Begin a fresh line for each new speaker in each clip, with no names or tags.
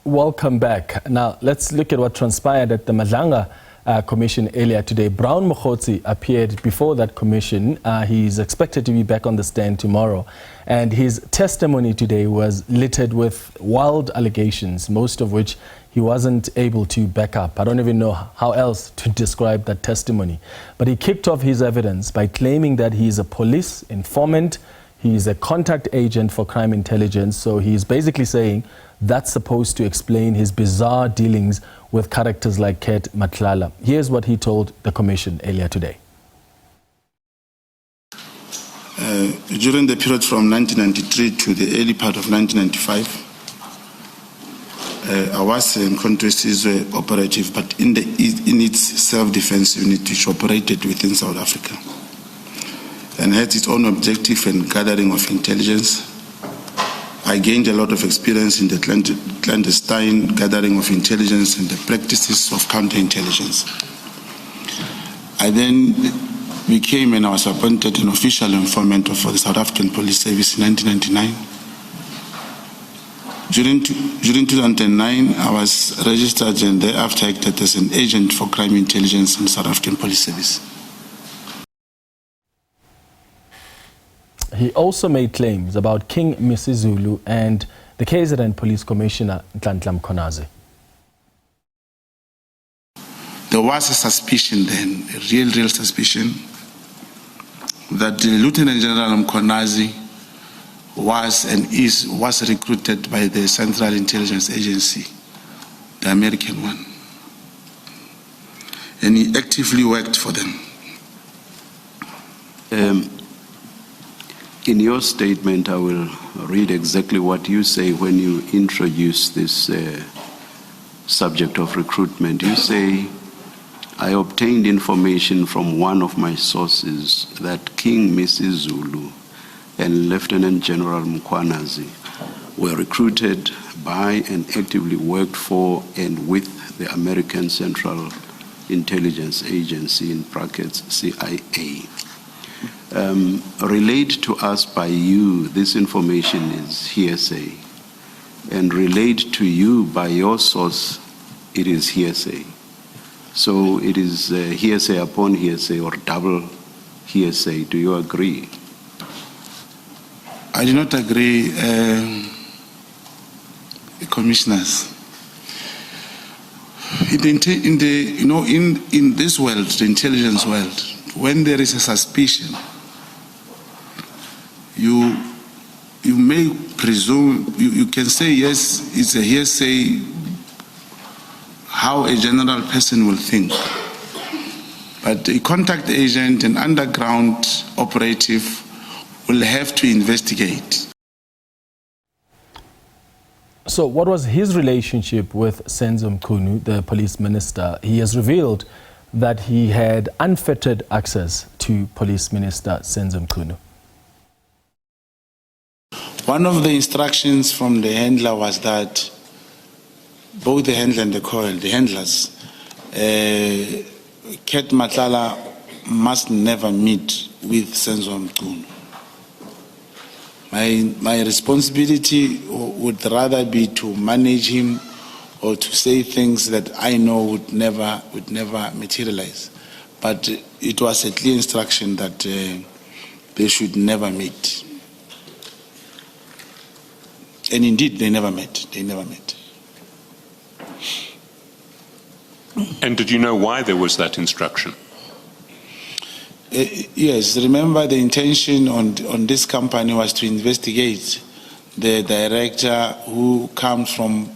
Welcome back. Now, let's look at what transpired at the Madlanga Commission earlier today. Brown Mogotsi appeared before that commission. He's expected to be back on the stand tomorrow. And his testimony today was littered with wild allegations, most of which he wasn't able to back up. I don't even know how else to describe that testimony. But he kicked off his evidence by claiming that he is a police informant. He is a contact agent for crime intelligence. So he's basically saying that's supposed to explain his bizarre dealings with characters like Ket Matlala. Here's what he told the commission earlier today.
During the period from 1993 to the early part of 1995, I was a Nkontwesi's operative, but in its self-defense unit, which operated within South Africa, and had its own objective in gathering of intelligence. I gained a lot of experience in the clandestine gathering of intelligence and the practices of counterintelligence. I then became and I was appointed an official informant for the South African Police Service in 1999. During 2009, I was registered and thereafter acted as an agent for crime intelligence in the South African Police Service.
He also made claims about King Misizulu and the KZN Police Commissioner Nhlanhla Mkhonazi.
There was a suspicion then, a real suspicion, that Lieutenant General Mkhonazi was recruited by the Central Intelligence Agency, the American one, and he actively worked for them.
In your statement, I will read exactly what you say when you introduce this subject of recruitment. You say, I obtained information from one of my sources that King Misizulu and Lieutenant General Mkhonazi were recruited by and actively worked for and with the American Central Intelligence Agency, in brackets CIA. Relayed to us by you, this information is hearsay, and relayed to you by your source, it is hearsay. So it is hearsay upon hearsay or double hearsay. Do you agree?
I do not agree, commissioners. In this world, the intelligence world, when there is a suspicion, you may presume, you can say yes, it's a hearsay, how a general person will think. But a contact agent, an underground operative, will have to investigate.
So what was his relationship with Senzo Mchunu, the police minister? He has revealed that he had unfettered access to Police Minister Senzo Mchunu.
One of the instructions from the handler was that both the handler and the coil, the handlers, Ket Matlala must never meet with Senzo Mchunu. My responsibility would rather be to manage him or to say things that I know would never materialize. But it was a clear instruction that they should never meet. And indeed, they never met.
And did you know why there was that instruction?
Yes, remember the intention on this company was to investigate the director who comes from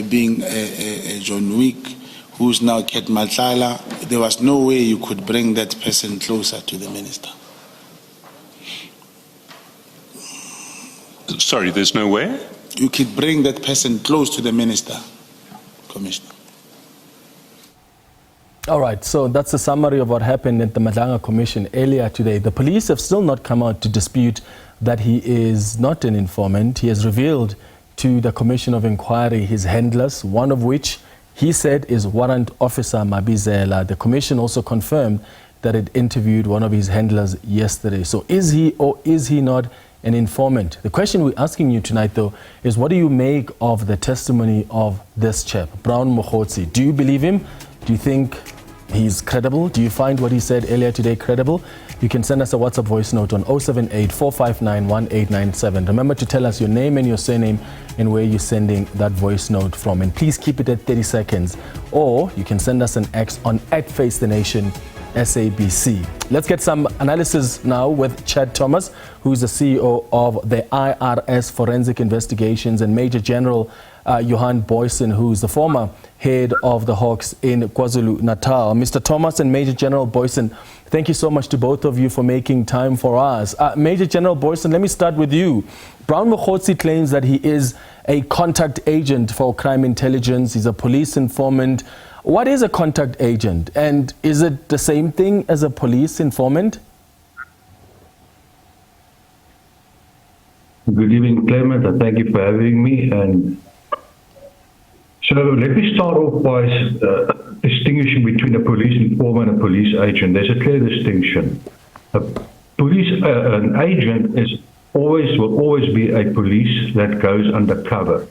being a John Wick, who's now Ket Matlala. There was no way you could bring that person closer to the minister.
Sorry, there's no way?
You could bring that person close to the minister, Commissioner.
All right, so that's a summary of what happened at the Madlanga Commission earlier today. The police have still not come out to dispute that he is not an informant. He has revealed to the Commission of Inquiry his handlers, one of which he said is Warrant Officer Mabizela. The Commission also confirmed that it interviewed one of his handlers yesterday. So is he or is he not an informant. The question we're asking you tonight, though, is what do you make of the testimony of this chap, Brown Mogotsi? Do you believe him? Do you think he's credible? Do you find what he said earlier today credible? You can send us a WhatsApp voice note on 078-459-1897. Remember to tell us your name and your surname and where you're sending that voice note from. And please keep it at 30 seconds. Or you can send us an X on @FaceTheNation SABC. Let's get some analysis now with Chad Tomas, who is the CEO of the IRS Forensic Investigations, and Major General Johan Booysen, who is the former head of the Hawks in KwaZulu-Natal. Mr. Tomas and Major General Booysen, thank you so much to both of you for making time for us. Major General Booysen, let me start with you. Brown Mogotsi claims that he is a contact agent for crime intelligence. He's a police informant. What is a contact agent, and is it the same thing as a police informant?
Good evening, Clement, and thank you for having me. And so let me start off by distinguishing between a police informant and a police agent. There's a clear distinction. An agent will always be a police that goes undercover.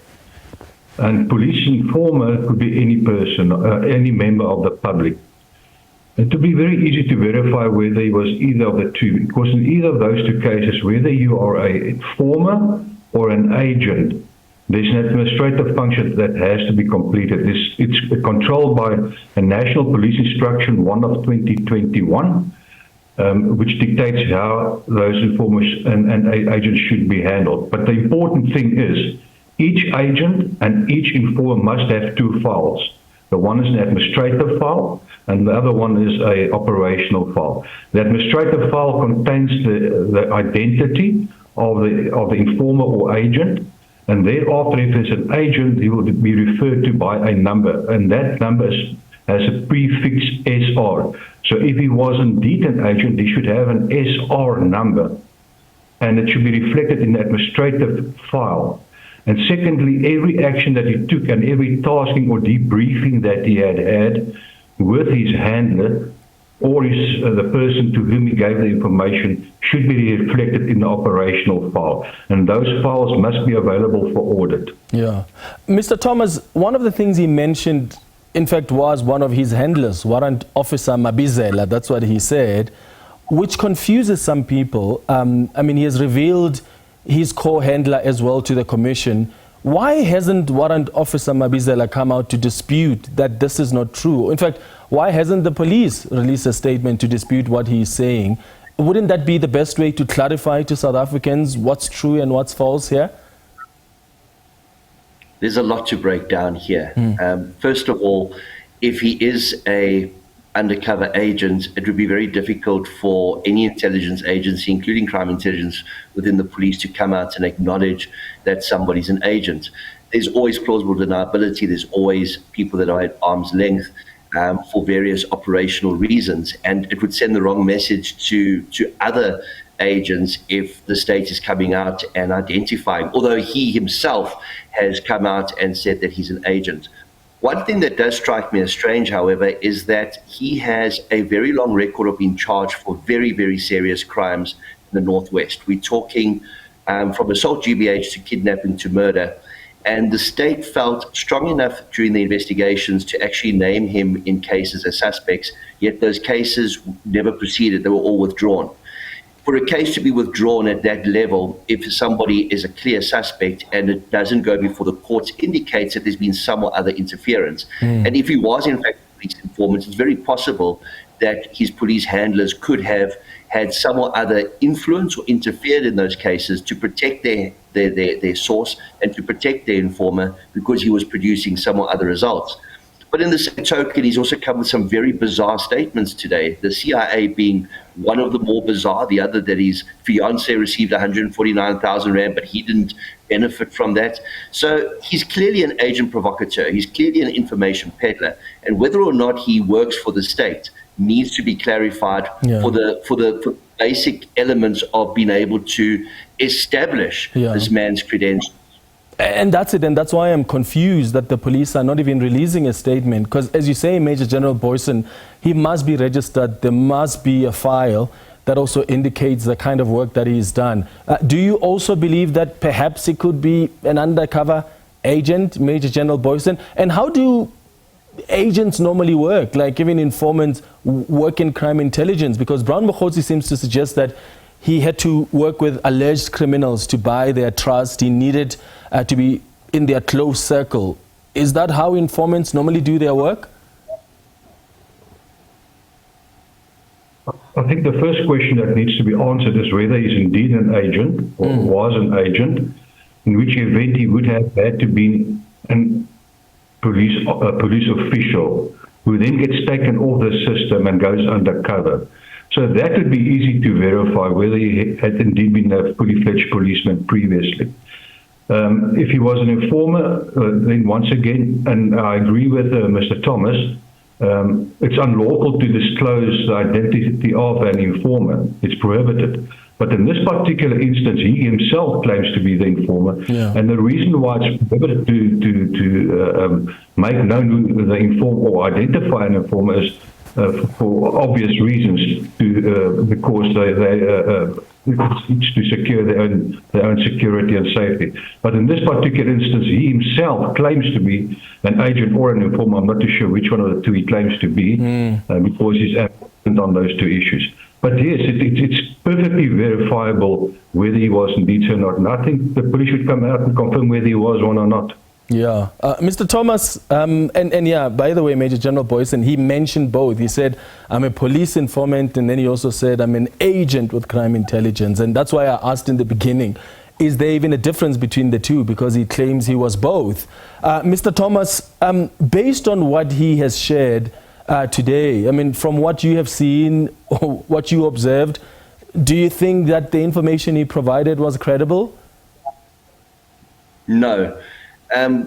And police informer could be any person, any member of the public. It would be very easy to verify whether he was either of the two, because in either of those two cases, whether you are an informer or an agent, there's an administrative function that has to be completed. It's controlled by a National Police Instruction 1 of 2021, which dictates how those informers and agents should be handled. But the important thing is, each agent and each informer must have two files. The one is an administrative file, and the other one is an operational file. The administrative file contains the identity of the informer or agent, and thereafter, if there's an agent, he will be referred to by a number, and that number has a prefix SR. So if he was indeed an agent, he should have an SR number, and it should be reflected in the administrative file. And secondly, every action that he took and every tasking or debriefing that he had with his handler or the person to whom he gave the information should be reflected in the operational file. And those files must be available for audit.
Yeah. Mr. Tomas, one of the things he mentioned, in fact, was one of his handlers, Warrant Officer Mabizela, that's what he said, which confuses some people. I mean, he has revealed his co-handler as well to the commission. Why hasn't Warrant Officer Mabizela come out to dispute that this is not true? In fact, why hasn't the police released a statement to dispute what he's saying? Wouldn't that be the best way to clarify to South Africans what's true and what's false here?
There's a lot to break down here. First of all, if he is a undercover agent, it would be very difficult for any intelligence agency, including crime intelligence within the police, to come out and acknowledge that somebody's an agent. There's always plausible deniability. There's always people that are at arm's length for various operational reasons. And it would send the wrong message to other agents if the state is coming out and identifying, although he himself has come out and said that he's an agent. One thing that does strike me as strange, however, is that he has a very long record of being charged for very, very serious crimes in the Northwest. We're talking from assault GBH to kidnapping to murder. And the state felt strong enough during the investigations to actually name him in cases as suspects, yet those cases never proceeded. They were all withdrawn. For a case to be withdrawn at that level, if somebody is a clear suspect and it doesn't go before the courts, indicates that there's been some or other interference. And if he was in fact a police informant, it's very possible that his police handlers could have had some or other influence or interfered in those cases to protect their source and to protect their informer because he was producing some or other results. But in the same token, he's also come with some very bizarre statements today, the CIA being one of the more bizarre, the other that his fiance received 149,000 Rand, but he didn't benefit from that. So he's clearly an agent provocateur. He's clearly an information peddler. And whether or not he works for the state needs to be clarified for the basic elements of being able to establish this man's credentials.
And that's it, and that's why I'm confused that the police are not even releasing a statement, because as you say, Major General Booysen, he must be registered, there must be a file, that also indicates the kind of work that he's done. Do you also believe that perhaps he could be an undercover agent, Major General Booysen? And how do agents normally work, like even informants work in crime intelligence? Because Brown Mogotsi seems to suggest that he had to work with alleged criminals to buy their trust. He needed to be in their close circle. Is that how informants normally do their work?
I think the first question that needs to be answered is whether he's indeed an agent or was an agent, in which event he would have had to be a police official who then gets taken off the system and goes undercover. So that would be easy to verify whether he had indeed been a fully fledged policeman previously. If he was an informer, then once again, and I agree with Mr. Thomas, it's unlawful to disclose the identity of an informer. It's prohibited. But in this particular instance, he himself claims to be the informer.
Yeah.
And the reason why it's prohibited to make known the informer or identify an informer is for obvious reasons, because it's to secure their own security and safety. But in this particular instance, he himself claims to be an agent or an informer. I'm not too sure which one of the two he claims to be, because he's absent on those two issues. But yes, it's perfectly verifiable whether he was indeed so or not. And I think the police should come out and confirm whether he was one or not.
Yeah. Mr. Tomas, and yeah, by the way, Major General Booysen, he mentioned both. He said, I'm a police informant, and then he also said, I'm an agent with crime intelligence. And that's why I asked in the beginning, is there even a difference between the two? Because he claims he was both. Mr. Tomas, based on what he has shared today, I mean, from what you have seen, or what you observed, do you think that the information he provided was credible?
No.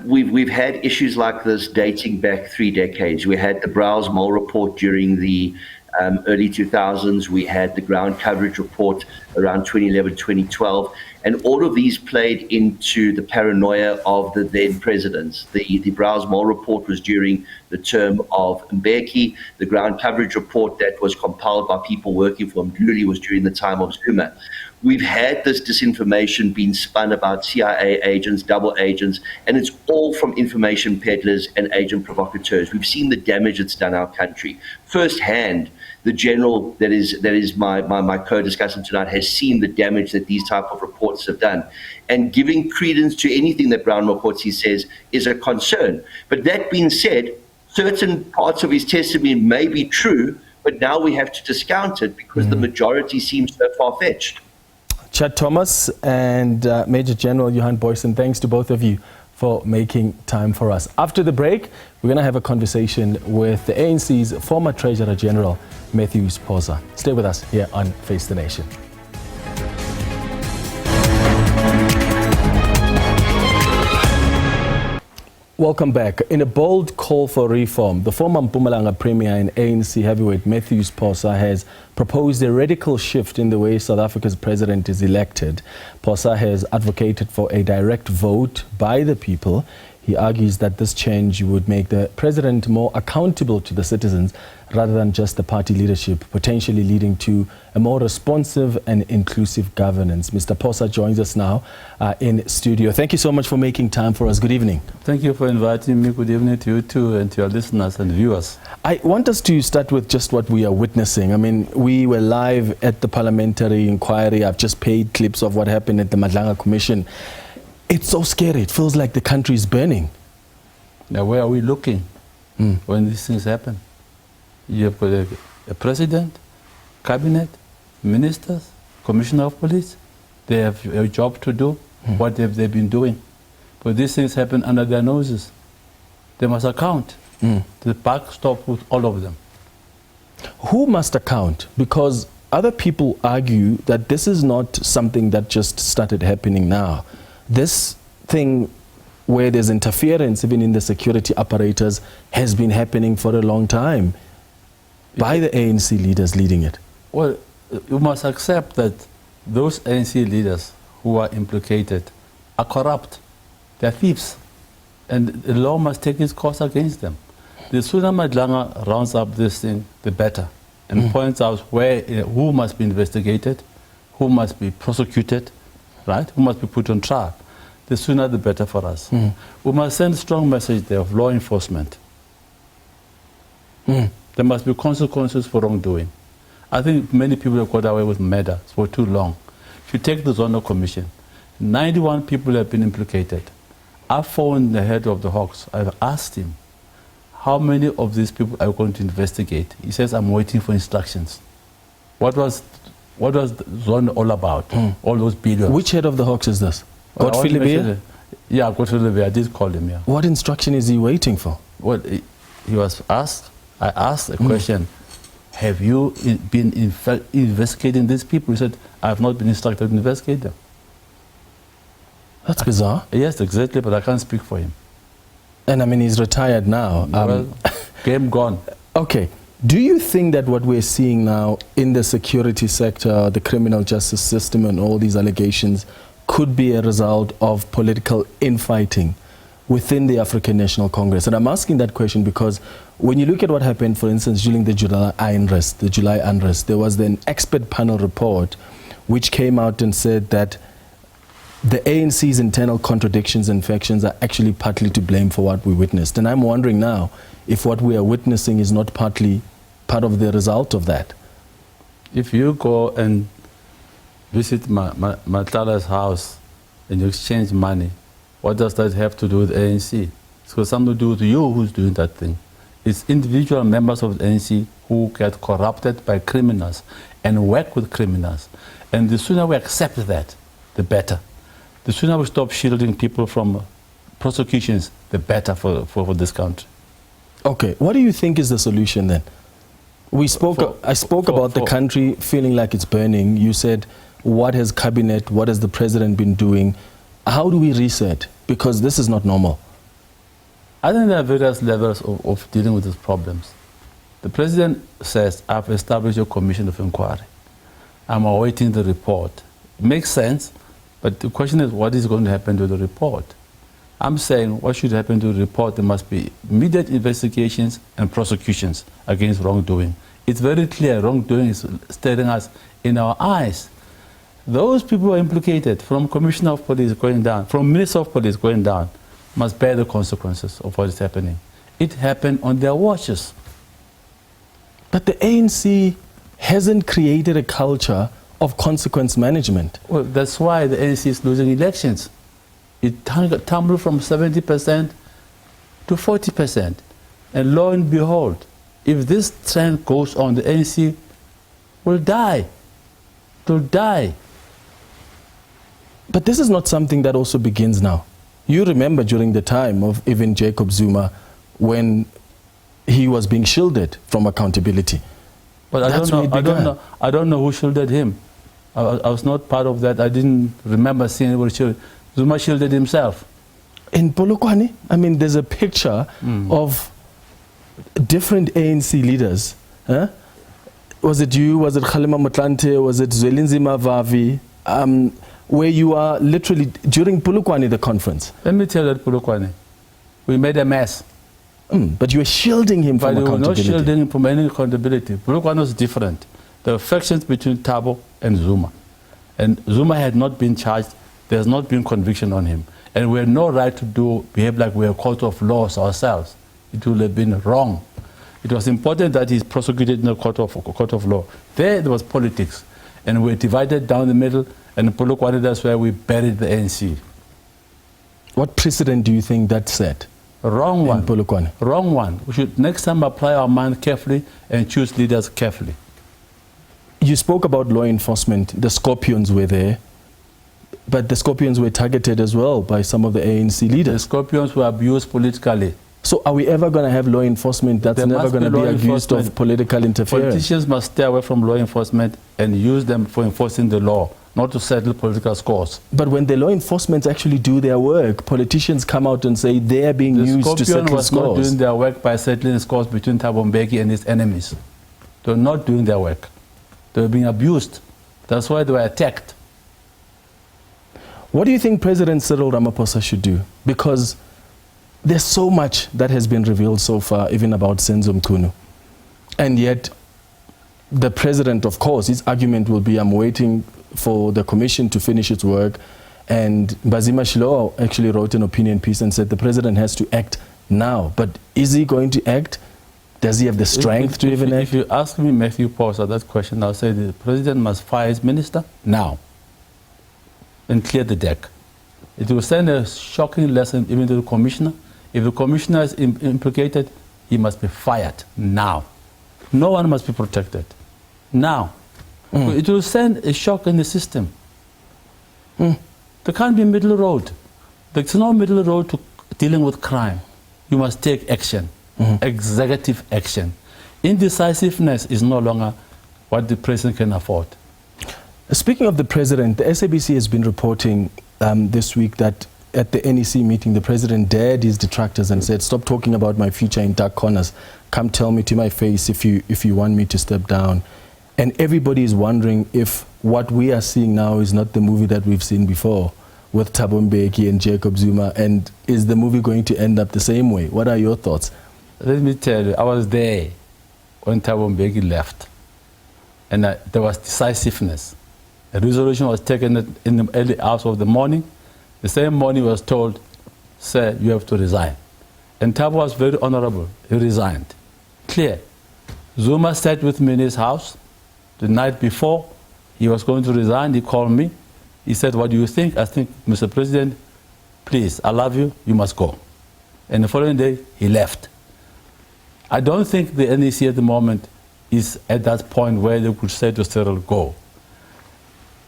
We've had issues like this dating back 3 decades. We had the Browse Mole report during the early 2000s. We had the ground coverage report around 2011, 2012. And all of these played into the paranoia of the then presidents. The Browse Mole report was during the term of Mbeki. The ground coverage report that was compiled by people working for Mdluli was during the time of Zuma. We've had this disinformation being spun about CIA agents, double agents, and it's all from information peddlers and agent provocateurs. We've seen the damage it's done our country. Firsthand, the general that is my co-discussant tonight has seen the damage that these type of reports have done. And giving credence to anything that Brown Mogotsi says is a concern. But that being said, certain parts of his testimony may be true, but now we have to discount it because the majority seems so far-fetched.
Chad Tomas and Major General Johan Booysen, thanks to both of you for making time for us. After the break, we're going to have a conversation with the ANC's former Treasurer General, Phosa. Stay with us here on Face the Nation. Welcome back. In a bold call for reform, the former Madlanga Premier and ANC heavyweight Phosa has proposed a radical shift in the way South Africa's president is elected. Phosa has advocated for a direct vote by the people. He argues that this change would make the president more accountable to the citizens rather than just the party leadership, potentially leading to a more responsive and inclusive governance. Mr. Phosa joins us now in studio. Thank you so much for making time for us. Good evening.
Thank you for inviting me. Good evening to you too and to your listeners and viewers.
I want us to start with just what we are witnessing. I mean, we were live at the parliamentary inquiry. I've just paid clips of what happened at the Madlanga Commission. It's so scary. It feels like the country is burning.
Now, where are we looking when these things happen? You have got a president, cabinet, ministers, commissioner of police. They have a job to do. What have they been doing? But these things happen under their noses. They must account. The buck stops with all of them.
Who must account? Because other people argue that this is not something that just started happening now. This thing where there's interference even in the security apparatus has been happening for a long time by the ANC leaders leading it.
Well, you must accept that those ANC leaders who are implicated are corrupt. They're thieves. And the law must take its course against them. The sooner Madlanga rounds up this thing, the better. and points out where who must be investigated, who must be prosecuted, right? Who must be put on trial. The sooner the better for us. We must send a strong message there of law enforcement. There must be consequences for wrongdoing. I think many people have got away with murder for too long. If you take the Zonal Commission, 91 people have been implicated. I phoned the head of the Hawks. I've asked him, how many of these people are going to investigate? He says, I'm waiting for instructions. What was the Zone all about? All those billions.
Which head of the Hawks is this? Godfrey Lebeya?
Yeah, Godfrey Lebeya. I did call him, yeah.
What instruction is he waiting for?
Well, he was asked, I asked a question, have you been investigating these people? He said, I have not been instructed to investigate them.
That's bizarre.
Yes, exactly, but I can't speak for him.
And I mean, he's retired now.
Well, game gone.
Okay. Do you think that what we're seeing now in the security sector, the criminal justice system, and all these allegations could be a result of political infighting within the African National Congress? And I'm asking that question because when you look at what happened, for instance, during the July unrest, there was an expert panel report which came out and said that the ANC's internal contradictions and factions are actually partly to blame for what we witnessed. And I'm wondering now if what we are witnessing is not partly part of the result of that.
If you go and visit Matlala's house and you exchange money, what does that have to do with ANC? It's got something to do with you who's doing that thing. It's individual members of the ANC who get corrupted by criminals and work with criminals. And the sooner we accept that, the better. The sooner we stop shielding people from prosecutions, the better for this country.
Okay, what do you think is the solution then? I spoke about the country feeling like it's burning. You said, what has cabinet, what has the president been doing? How do we reset? Because this is not normal.
I think there are various levels of dealing with these problems. The president says, I've established a commission of inquiry. I'm awaiting the report. It makes sense, but the question is, what is going to happen to the report? I'm saying, what should happen to the report? There must be immediate investigations and prosecutions against wrongdoing. It's very clear wrongdoing is staring us in our eyes. Those people who are implicated, from Commissioner of Police going down, from Minister of Police going down, must bear the consequences of what is happening. It happened on their watches.
But the ANC hasn't created a culture of consequence management.
Well, that's why the ANC is losing elections. It tumbled from 70% to 40%. And lo and behold, if this trend goes on, the ANC will die. It will die.
But this is not something that also begins now. You remember during the time of even Jacob Zuma when he was being shielded from accountability.
But I don't know who shielded him. I was not part of that. I didn't remember seeing anybody shielded. Zuma shielded himself.
In Polokwane, I mean, there's a picture of different ANC leaders. Huh? Was it you? Was it Kgalema Motlanthe? Was it Zwelinzima Vavi? Where you are literally during Polokwane, the conference.
Let me tell you that Polokwane, we made a mess.
But you were shielding him from accountability.
But we were not shielding him from any accountability. Polokwane was different. There were factions between Thabo and Zuma. And Zuma had not been charged. There has not been conviction on him. And we had no right to behave like we are a court of laws ourselves. It would have been wrong. It was important that he's prosecuted in a court of law. There was politics. And we were divided down the middle. And in Polokwane, that's where we buried the ANC.
What precedent do you think that set?
Wrong one.
In Polokwane?
Wrong one. We should next time apply our mind carefully and choose leaders carefully.
You spoke about law enforcement. The Scorpions were there. But the Scorpions were targeted as well by some of the ANC leaders.
The Scorpions were abused politically.
So are we ever going to have law enforcement that's never going to be accused of political interference?
Politicians must stay away from law enforcement and use them for enforcing the law, not to settle political scores.
But when the law enforcement actually do their work, politicians come out and say they are being used to settle
was
scores.
Not doing their work by settling scores between Thabo Mbeki and his enemies. They were not doing their work. They were being abused. That's why they were attacked.
What do you think President Cyril Ramaphosa should do? Because there's so much that has been revealed so far, even about Senzo Mkhunu. And yet, the president, of course, his argument will be, I'm waiting for the commission to finish its work. And Bazima Shilo actually wrote an opinion piece and said the president has to act now. But is he going to act? Does he have the strength to even act?
If you ask me, Matthew Phosa, that question, I'll say the president must fire his minister now and clear the deck. It will send a shocking lesson even to the commissioner. If the commissioner is implicated, he must be fired now. No one must be protected. Now. It will send a shock in the system. There can't be a middle road. There's no middle road to dealing with crime. You must take action, executive action. Indecisiveness is no longer what the president can afford.
Speaking of the president, the SABC has been reporting this week that at the NEC meeting, the president dared his detractors and said, stop talking about my future in dark corners. Come tell me to my face if you want me to step down. And everybody is wondering if what we are seeing now is not the movie that we've seen before with Thabo Mbeki and Jacob Zuma. And is the movie going to end up the same way? What are your thoughts?
Let me tell you, I was there when Thabo Mbeki left. And there was decisiveness. A resolution was taken in the early hours of the morning. The same morning was told, sir, you have to resign. And Thabo was very honorable. He resigned. Clear. Zuma sat with me in his house. The night before he was going to resign, he called me. He said, what do you think? I think, Mr. President, please, I love you, you must go. And the following day, he left. I don't think the NEC at the moment is at that point where they could say to Cyril, go.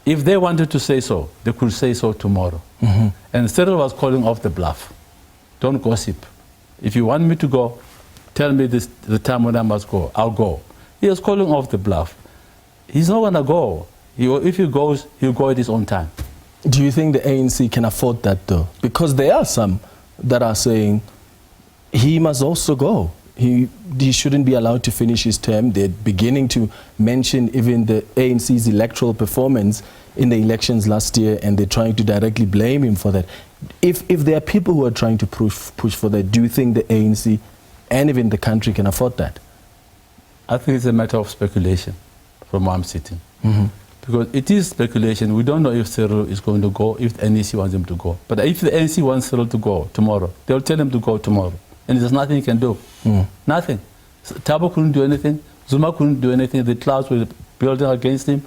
If they wanted to say so, they could say so tomorrow. And Cyril was calling off the bluff. Don't gossip. If you want me to go, tell me the time when I must go. I'll go. He was calling off the bluff. He's not going to go. If he goes, he'll go at his own time.
Do you think the ANC can afford that, though? Because there are some that are saying he must also go. He shouldn't be allowed to finish his term. They're beginning to mention even the ANC's electoral performance in the elections last year, and they're trying to directly blame him for that. If there are people who are trying to push for that, do you think the ANC and even the country can afford that?
I think it's a matter of speculation from where I'm sitting. Because it is speculation. We don't know if Cyril is going to go, if the NEC wants him to go. But if the NEC wants Cyril to go tomorrow, they'll tell him to go tomorrow. And there's nothing he can do. Nothing. Thabo couldn't do anything. Zuma couldn't do anything. The clouds were building against him.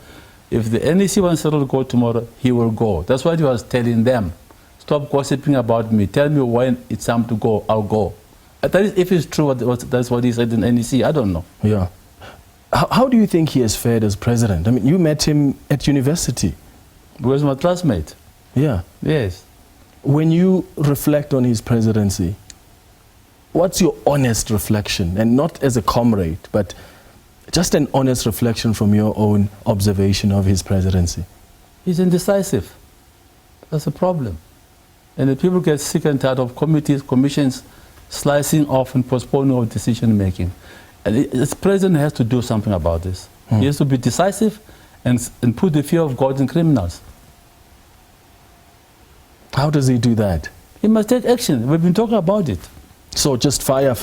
If the NEC wants Cyril to go tomorrow, he will go. That's what he was telling them. Stop gossiping about me. Tell me when it's time to go, I'll go. That is, if it's true, that's what he said in NEC. I don't know.
Yeah. How do you think he has fared as president? I mean, you met him at university.
He was my classmate.
Yeah.
Yes.
When you reflect on his presidency, what's your honest reflection? And not as a comrade, but just an honest reflection from your own observation of his presidency.
He's indecisive. That's a problem. And the people get sick and tired of committees, commissions, slicing off and postponing of decision making. And the president has to do something about this. He has to be decisive and put the fear of God in criminals.
How does he do that?
He must take action. We've been talking about it.
So just fire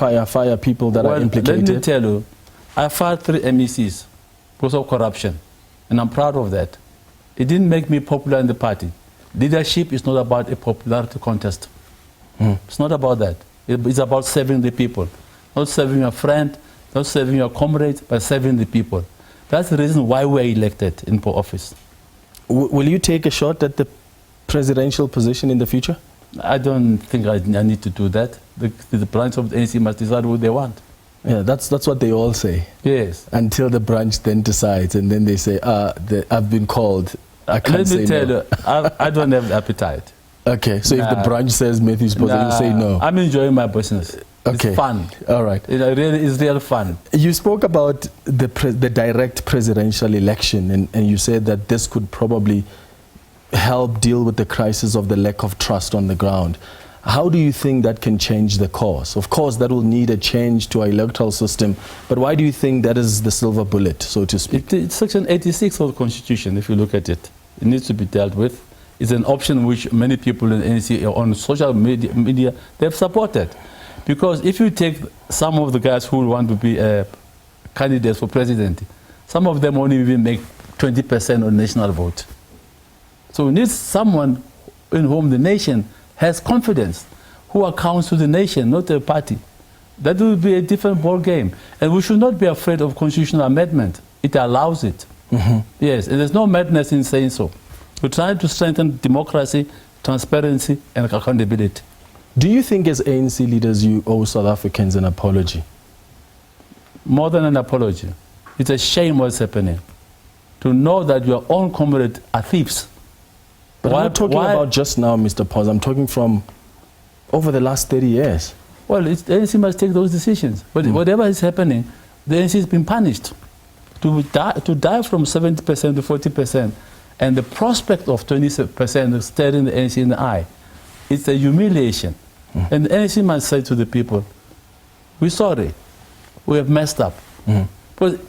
people that are implicated?
Let me tell you, I fired 3 MECs because of corruption. And I'm proud of that. It didn't make me popular in the party. Leadership is not about a popularity contest. It's not about that. It's about serving the people. Not serving your friend, not serving your comrades, but serving the people. That's the reason why we're elected in office.
Will you take a shot at the presidential position in the future?
I don't think I need to do that. The branch of the ANC must decide what they want.
Yeah, that's what they all say.
Yes.
Until the branch then decides, and then they say, I've been called. I can't say no.
Let me tell you, I don't have appetite.
Okay, so if the branch says Matthew's position, you say no.
I'm enjoying my business.
Okay.
It's fun.
All right.
It's real fun.
You spoke about the direct presidential election, and you said that this could probably help deal with the crisis of the lack of trust on the ground. How do you think that can change the course? Of course, that will need a change to our electoral system, but why do you think that is the silver bullet, so to speak?
It's Section 86 of the Constitution, if you look at it. It needs to be dealt with. It's an option which many people in ANC on social media they've supported. Because if you take some of the guys who want to be candidates for president, Some of them only even make 20% on national vote. So we need someone in whom the nation has confidence, who accounts to the nation, not a party. That will be a different ball game. And we should not be afraid of constitutional amendment. It allows it. Yes, and there's no madness in saying so. We're trying to strengthen democracy, transparency, and accountability.
Do you think as ANC leaders you owe South Africans an apology?
More than an apology. It's a shame what's happening. To know that your own comrades are thieves.
But I'm not talking about just now, Mr. Pons. I'm talking from over the last 30 years.
Well, the ANC must take those decisions. But whatever is happening, the ANC has been punished. To die from 70% to 40%, and the prospect of 20% staring the ANC in the eye, it's a humiliation. And the ANC must say to the people, we're sorry, we have messed up. But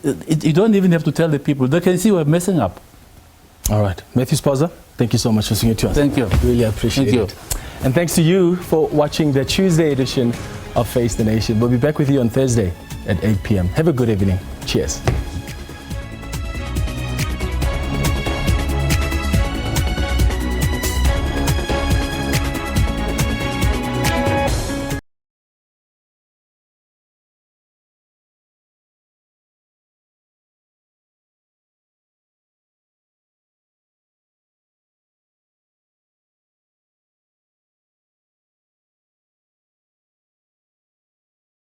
you don't even have to tell the people. They can see we're messing up.
All right. Matthew Phosa, thank you so much for speaking to us.
Thank you.
Really appreciate it. And thanks to you for watching the Tuesday edition of Face the Nation. We'll be back with you on Thursday at 8 p.m. Have a good evening. Cheers.